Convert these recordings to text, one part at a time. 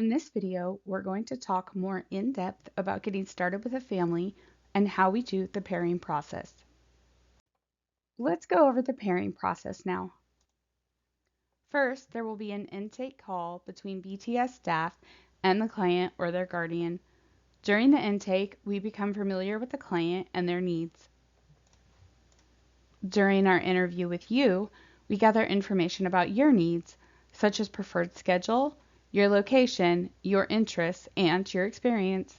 In this video, we're going to talk more in depth about getting started with a family and how we do the pairing process. Let's go over the pairing process now. First, there will be an intake call between BTS staff and the client or their guardian. During the intake, we become familiar with the client and their needs. During our interview with you, we gather information about your needs, such as preferred schedule, your location, your interests, and your experience.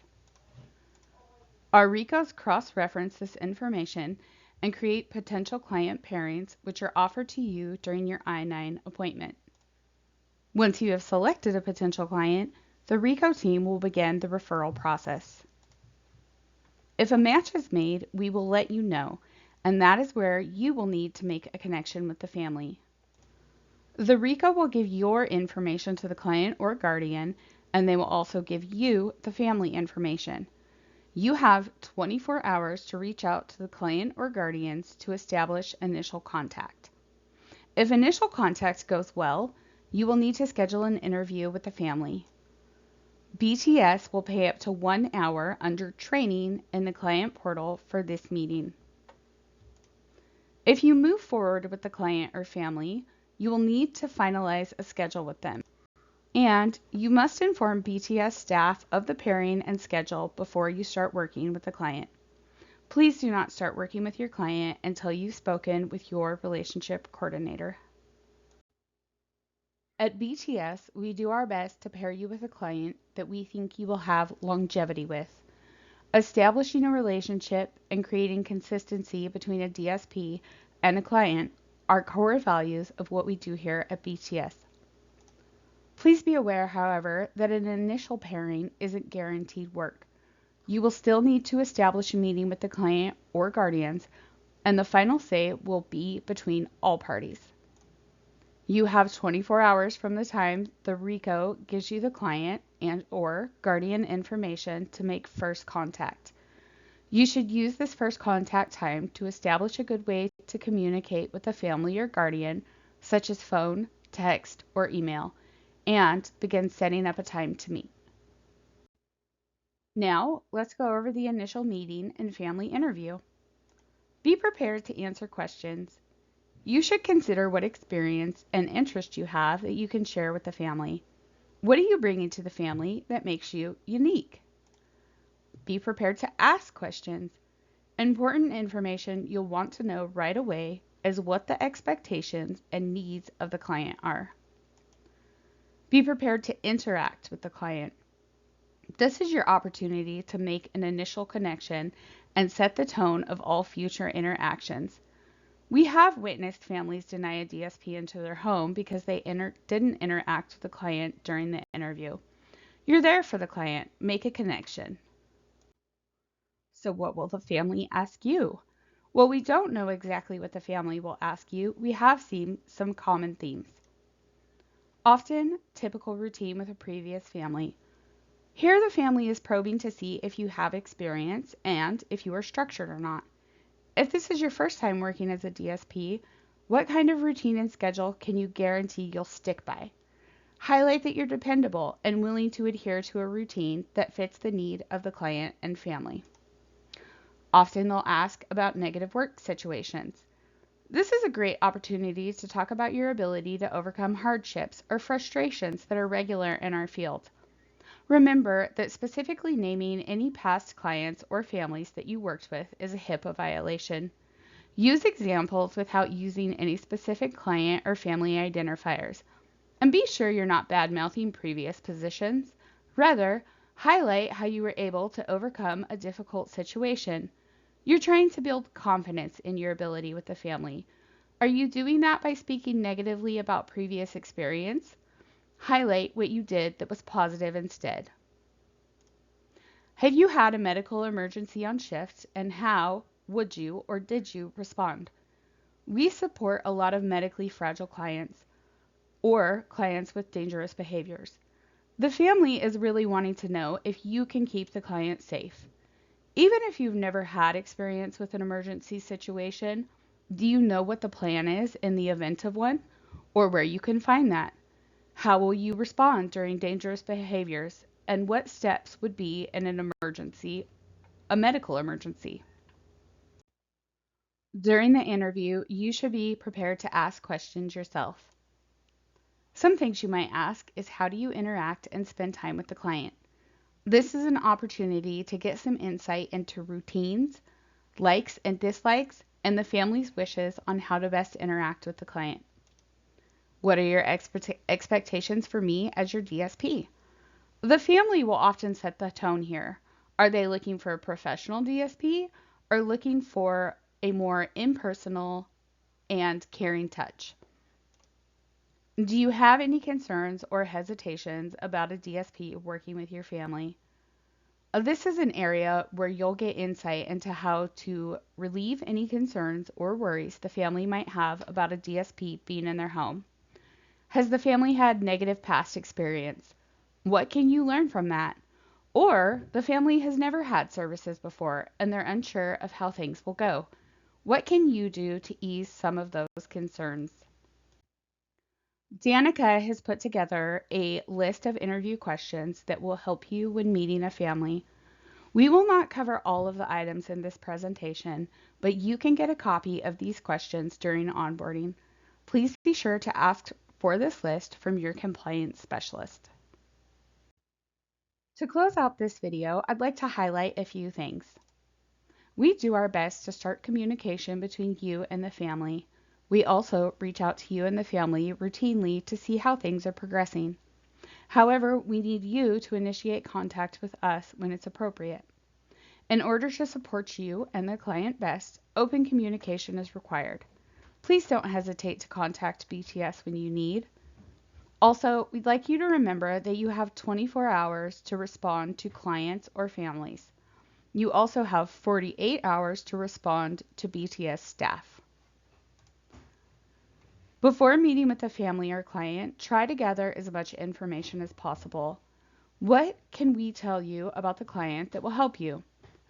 Our RICOs cross-reference this information and create potential client pairings, which are offered to you during your I-9 appointment. Once you have selected a potential client, the RICO team will begin the referral process. If a match is made, we will let you know, and that is where you will need to make a connection with the family. The RICO will give your information to the client or guardian, and they will also give you the family information. You have 24 hours to reach out to the client or guardians to establish initial contact. If initial contact goes well, you will need to schedule an interview with the family. BTS will pay up to 1 hour under training in the client portal for this meeting. If you move forward with the client or family, you will need to finalize a schedule with them. And you must inform BTS staff of the pairing and schedule before you start working with the client. Please do not start working with your client until you've spoken with your relationship coordinator. At BTS, we do our best to pair you with a client that we think you will have longevity with. Establishing a relationship and creating consistency between a DSP and a client are core values of what we do here at BTS. Please be aware, however, that an initial pairing isn't guaranteed work. You will still need to establish a meeting with the client or guardians, and the final say will be between all parties. You have 24 hours from the time the RICO gives you the client and or guardian information to make first contact. You should use this first contact time to establish a good way to communicate with the family or guardian, such as phone, text, or email, and begin setting up a time to meet. Now, let's go over the initial meeting and family interview. Be prepared to answer questions. You should consider what experience and interest you have that you can share with the family. What are you bringing to the family that makes you unique? Be prepared to ask questions. Important information you'll want to know right away is what the expectations and needs of the client are. Be prepared to interact with the client. This is your opportunity to make an initial connection and set the tone of all future interactions. We have witnessed families deny a DSP into their home because they didn't interact with the client during the interview. You're there for the client. Make a connection. So what will the family ask you? Well, we don't know exactly what the family will ask you. We have seen some common themes. Often, typical routine with a previous family. Here the family is probing to see if you have experience and if you are structured or not. If this is your first time working as a DSP, what kind of routine and schedule can you guarantee you'll stick by? Highlight that you're dependable and willing to adhere to a routine that fits the need of the client and family. Often they'll ask about negative work situations. This is a great opportunity to talk about your ability to overcome hardships or frustrations that are regular in our field. Remember that specifically naming any past clients or families that you worked with is a HIPAA violation. Use examples without using any specific client or family identifiers. And be sure you're not bad-mouthing previous positions. Rather, highlight how you were able to overcome a difficult situation. You're trying to build confidence in your ability with the family. Are you doing that by speaking negatively about previous experience? Highlight what you did that was positive instead. Have you had a medical emergency on shift, and how would you or did you respond? We support a lot of medically fragile clients or clients with dangerous behaviors. The family is really wanting to know if you can keep the client safe. Even if you've never had experience with an emergency situation, do you know what the plan is in the event of one, or where you can find that? How will you respond during dangerous behaviors? And what steps would be in an emergency, a medical emergency? During the interview, you should be prepared to ask questions yourself. Some things you might ask is, how do you interact and spend time with the client? This is an opportunity to get some insight into routines, likes and dislikes, and the family's wishes on how to best interact with the client. What are your expectations for me as your DSP? The family will often set the tone here. Are they looking for a professional DSP or looking for a more impersonal and caring touch? Do you have any concerns or hesitations about a DSP working with your family? This is an area where you'll get insight into how to relieve any concerns or worries the family might have about a DSP being in their home. Has the family had negative past experience? What can you learn from that? Or the family has never had services before and they're unsure of how things will go. What can you do to ease some of those concerns? Danica has put together a list of interview questions that will help you when meeting a family. We will not cover all of the items in this presentation, but you can get a copy of these questions during onboarding. Please be sure to ask for this list from your compliance specialist. To close out this video, I'd like to highlight a few things. We do our best to start communication between you and the family. We also reach out to you and the family routinely to see how things are progressing. However, we need you to initiate contact with us when it's appropriate. In order to support you and the client best, open communication is required. Please don't hesitate to contact BTS when you need. Also, we'd like you to remember that you have 24 hours to respond to clients or families. You also have 48 hours to respond to BTS staff. Before meeting with a family or client, try to gather as much information as possible. What can we tell you about the client that will help you?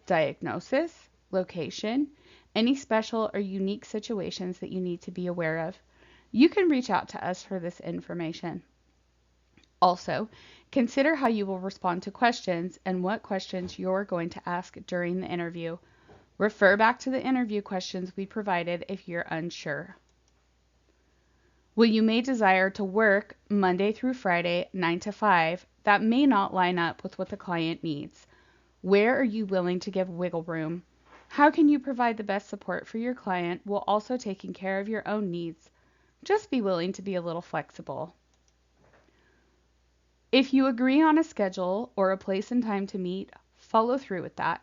Diagnosis, location, any special or unique situations that you need to be aware of. You can reach out to us for this information. Also, consider how you will respond to questions and what questions you're going to ask during the interview. Refer back to the interview questions we provided if you're unsure. Well, you may desire to work Monday through Friday, 9 to 5. That may not line up with what the client needs. Where are you willing to give wiggle room? How can you provide the best support for your client while also taking care of your own needs? Just be willing to be a little flexible. If you agree on a schedule or a place and time to meet, follow through with that.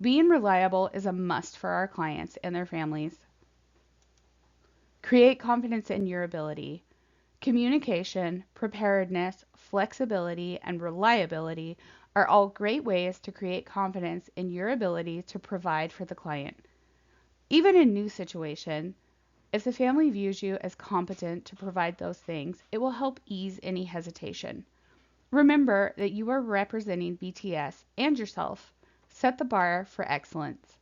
Being reliable is a must for our clients and their families. Create confidence in your ability. Communication, preparedness, flexibility, and reliability are all great ways to create confidence in your ability to provide for the client. Even in new situations, if the family views you as competent to provide those things, it will help ease any hesitation. Remember that you are representing BTS and yourself. Set the bar for excellence.